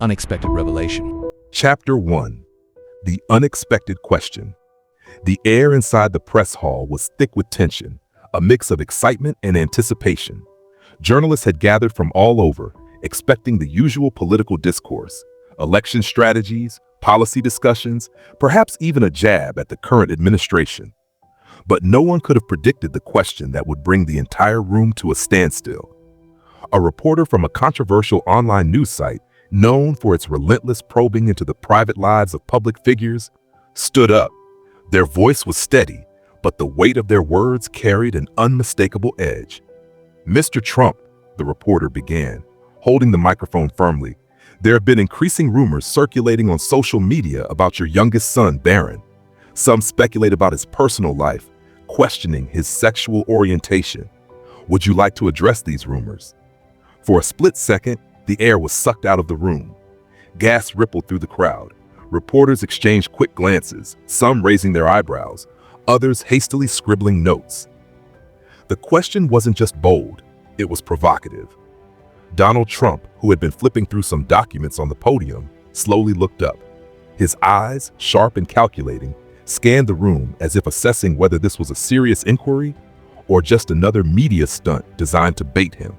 unexpected revelation. Chapter 1. The Unexpected Question. The air inside the press hall was thick with tension, a mix of excitement and anticipation. Journalists had gathered from all over, expecting the usual political discourse, election strategies, policy discussions, perhaps even a jab at the current administration. But no one could have predicted the question that would bring the entire room to a standstill. A reporter from a controversial online news site, known for its relentless probing into the private lives of public figures, stood up. Their voice was steady, but the weight of their words carried an unmistakable edge. "Mr. Trump," the reporter began, holding the microphone firmly, "there have been increasing rumors circulating on social media about your youngest son, Barron. Some speculate about his personal life, questioning his sexual orientation. Would you like to address these rumors?" For a split second, the air was sucked out of the room. Gasps rippled through the crowd. Reporters exchanged quick glances, some raising their eyebrows, others hastily scribbling notes. The question wasn't just bold, it was provocative. Donald Trump, who had been flipping through some documents on the podium, slowly looked up. His eyes, sharp and calculating, scanned the room as if assessing whether this was a serious inquiry or just another media stunt designed to bait him.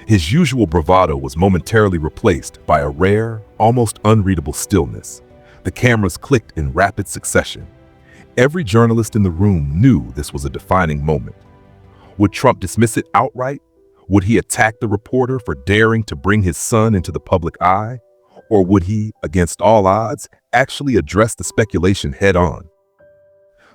His usual bravado was momentarily replaced by a rare, almost unreadable stillness. The cameras clicked in rapid succession. Every journalist in the room knew this was a defining moment. Would Trump dismiss it outright? Would he attack the reporter for daring to bring his son into the public eye? Or would he, against all odds, actually address the speculation head-on?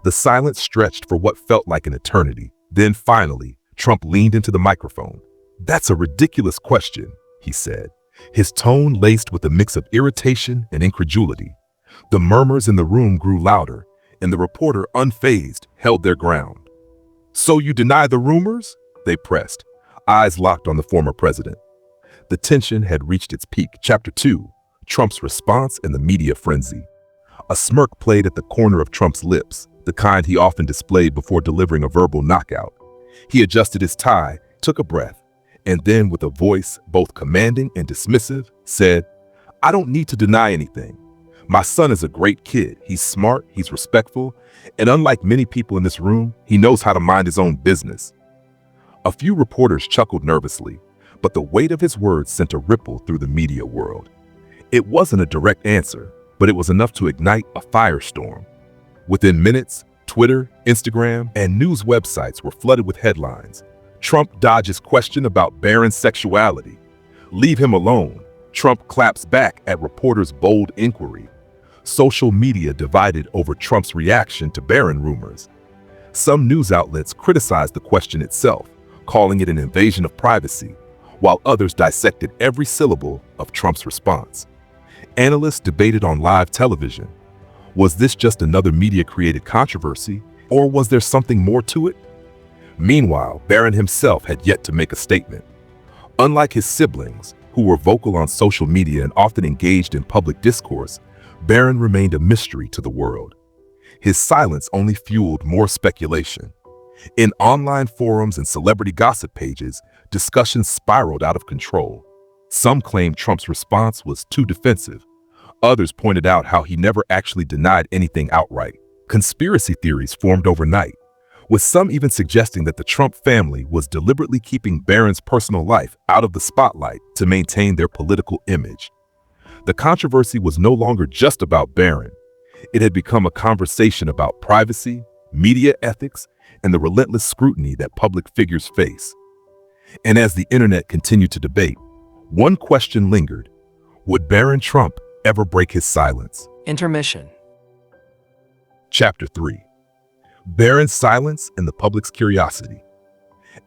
The silence stretched for what felt like an eternity. Then finally, Trump leaned into the microphone. "That's a ridiculous question," he said, his tone laced with a mix of irritation and incredulity. The murmurs in the room grew louder, and the reporter, unfazed, held their ground. "So you deny the rumors?" they pressed, eyes locked on the former president. The tension had reached its peak. Chapter 2. Trump's Response and the Media Frenzy. A smirk played at the corner of Trump's lips, the kind he often displayed before delivering a verbal knockout. He adjusted his tie, took a breath, and then, with a voice both commanding and dismissive, said, "I don't need to deny anything. My son is a great kid. He's smart, he's respectful, and unlike many people in this room, he knows how to mind his own business." A few reporters chuckled nervously, but the weight of his words sent a ripple through the media world. It wasn't a direct answer, but it was enough to ignite a firestorm. Within minutes, Twitter, Instagram, and news websites were flooded with headlines. "Trump dodges question about Barron's sexuality. Leave him alone. Trump claps back at reporters' bold inquiry." Social media divided over Trump's reaction to Barron rumors. Some news outlets criticized the question itself, calling it an invasion of privacy, while others dissected every syllable of Trump's response. Analysts debated on live television. Was this just another media-created controversy, or was there something more to it? Meanwhile, Barron himself had yet to make a statement. Unlike his siblings, who were vocal on social media and often engaged in public discourse, Barron remained a mystery to the world. His silence only fueled more speculation. In online forums and celebrity gossip pages, discussions spiraled out of control. Some claimed Trump's response was too defensive. Others pointed out how he never actually denied anything outright. Conspiracy theories formed overnight, with some even suggesting that the Trump family was deliberately keeping Barron's personal life out of the spotlight to maintain their political image. The controversy was no longer just about Barron. It had become a conversation about privacy, media ethics, and the relentless scrutiny that public figures face. And as the internet continued to debate, one question lingered: would Barron Trump ever break his silence? Intermission. Chapter 3. Barron's silence and the public's curiosity.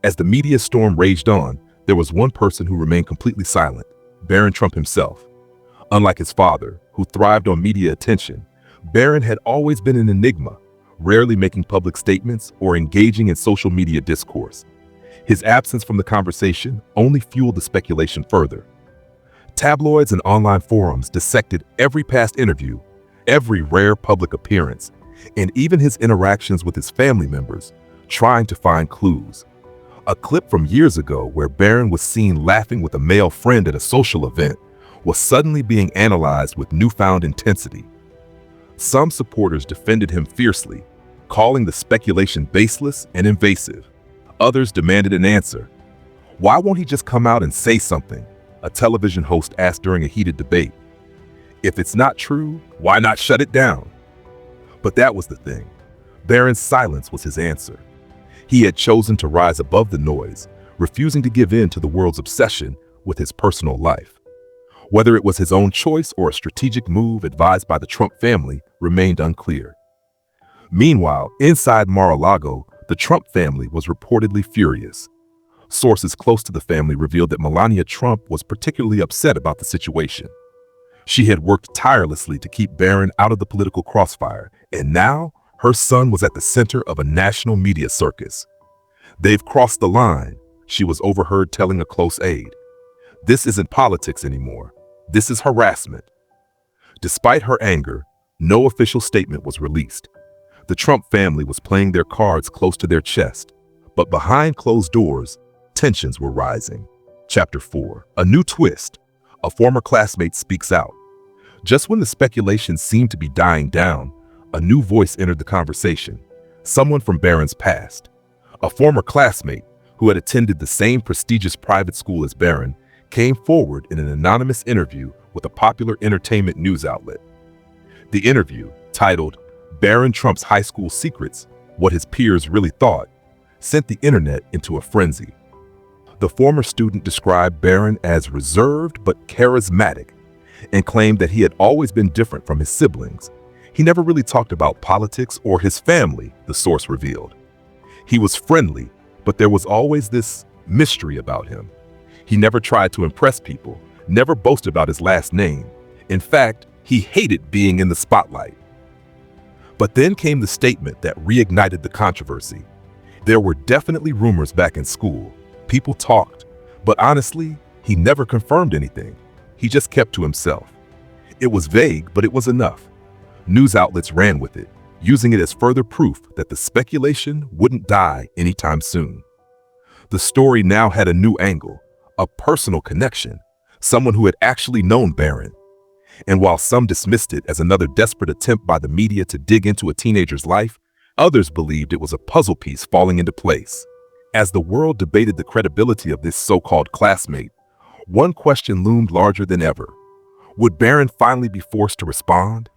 As the media storm raged on, there was one person who remained completely silent: Barron Trump himself. Unlike his father, who thrived on media attention, Barron had always been an enigma, rarely making public statements or engaging in social media discourse. His absence from the conversation only fueled the speculation further. Tabloids and online forums dissected every past interview, every rare public appearance, and even his interactions with his family members, trying to find clues. A clip from years ago where Barron was seen laughing with a male friend at a social event was suddenly being analyzed with newfound intensity. Some supporters defended him fiercely, calling the speculation baseless and invasive. Others demanded an answer. "Why won't he just come out and say something?" a television host asked during a heated debate. "If it's not true, why not shut it down?" But that was the thing. Barron's silence was his answer. He had chosen to rise above the noise, refusing to give in to the world's obsession with his personal life. Whether it was his own choice or a strategic move advised by the Trump family remained unclear. Meanwhile, inside Mar-a-Lago, the Trump family was reportedly furious. Sources close to the family revealed that Melania Trump was particularly upset about the situation. She had worked tirelessly to keep Barron out of the political crossfire, and now her son was at the center of a national media circus. "They've crossed the line," she was overheard telling a close aide. "This isn't politics anymore. This is harassment." Despite her anger, no official statement was released. The Trump family was playing their cards close to their chest, but behind closed doors, tensions were rising. Chapter 4. A new twist. A former classmate speaks out. Just when the speculation seemed to be dying down, a new voice entered the conversation. Someone from Barron's past. A former classmate who had attended the same prestigious private school as Barron came forward in an anonymous interview with a popular entertainment news outlet. The interview, titled "Barron Trump's High School Secrets: What His Peers Really Thought," sent the internet into a frenzy. The former student described Barron as reserved but charismatic and claimed that he had always been different from his siblings. He never really talked about politics or his family, the source revealed. He was friendly, but there was always this mystery about him. He never tried to impress people, never boasted about his last name. In fact, he hated being in the spotlight. But then came the statement that reignited the controversy. There were definitely rumors back in school. People talked, but honestly, he never confirmed anything. He just kept to himself. It was vague, but it was enough. News outlets ran with it, using it as further proof that the speculation wouldn't die anytime soon. The story now had a new angle, a personal connection, someone who had actually known Barron. And while some dismissed it as another desperate attempt by the media to dig into a teenager's life, others believed it was a puzzle piece falling into place. As the world debated the credibility of this so-called classmate, one question loomed larger than ever. Would Barron finally be forced to respond?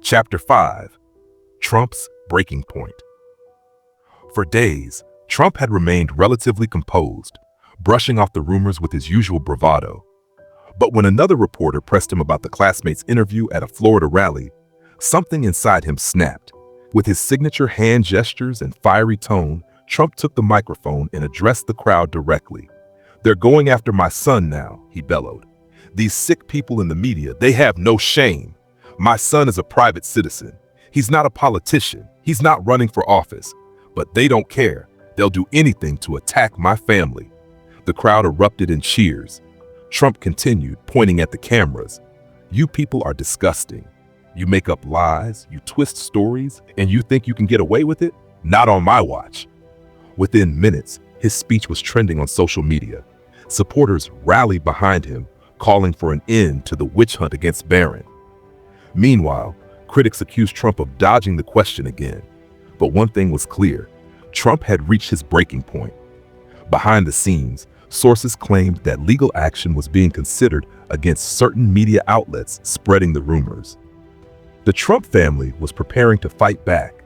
Chapter 5. Trump's Breaking Point. For days, Trump had remained relatively composed, brushing off the rumors with his usual bravado. But when another reporter pressed him about the classmate's interview at a Florida rally, something inside him snapped. With his signature hand gestures and fiery tone, Trump took the microphone and addressed the crowd directly. "They're going after my son now," he bellowed. "These sick people in the media, they have no shame. My son is a private citizen. He's not a politician. He's not running for office. But they don't care. They'll do anything to attack my family." The crowd erupted in cheers. Trump continued, pointing at the cameras. "You people are disgusting. You make up lies, you twist stories, and you think you can get away with it? Not on my watch." Within minutes, his speech was trending on social media. Supporters rallied behind him, calling for an end to the witch hunt against Barron. Meanwhile, critics accused Trump of dodging the question again. But one thing was clear: Trump had reached his breaking point. Behind the scenes, sources claimed that legal action was being considered against certain media outlets spreading the rumors. The Trump family was preparing to fight back.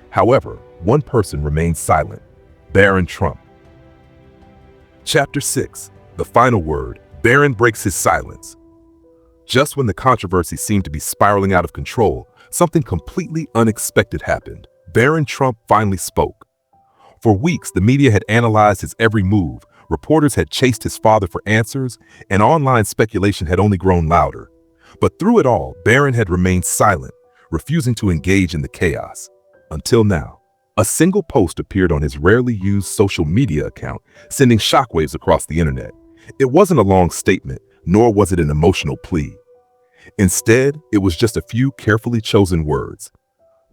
However, one person remained silent: Barron Trump. Chapter 6. The final word. Barron breaks his silence. Just when the controversy seemed to be spiraling out of control, something completely unexpected happened. Barron Trump finally spoke. For weeks, the media had analyzed his every move, reporters had chased his father for answers, and online speculation had only grown louder. But through it all, Barron had remained silent, refusing to engage in the chaos. Until now. A single post appeared on his rarely used social media account, sending shockwaves across the internet. It wasn't a long statement, nor was it an emotional plea. Instead, it was just a few carefully chosen words.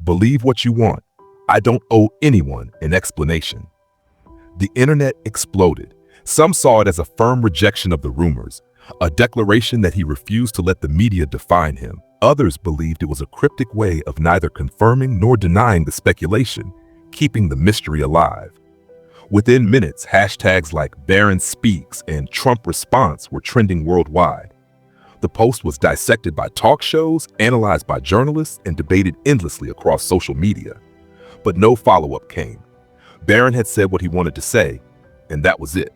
"Believe what you want. I don't owe anyone an explanation." The internet exploded. Some saw it as a firm rejection of the rumors. a declaration that he refused to let the media define him. Others believed it was a cryptic way of neither confirming nor denying the speculation, keeping the mystery alive. Within minutes, hashtags like Barron Speaks and Trump Response were trending worldwide. The post was dissected by talk shows, analyzed by journalists, and debated endlessly across social media. But no follow-up came. Barron had said what he wanted to say, and that was it.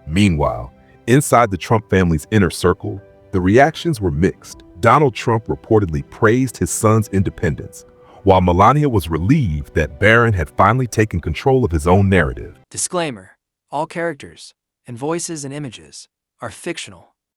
Meanwhile, inside the Trump family's inner circle, the reactions were mixed. Donald Trump reportedly praised his son's independence, while Melania was relieved that Barron had finally taken control of his own narrative. Disclaimer: all characters and voices and images are fictional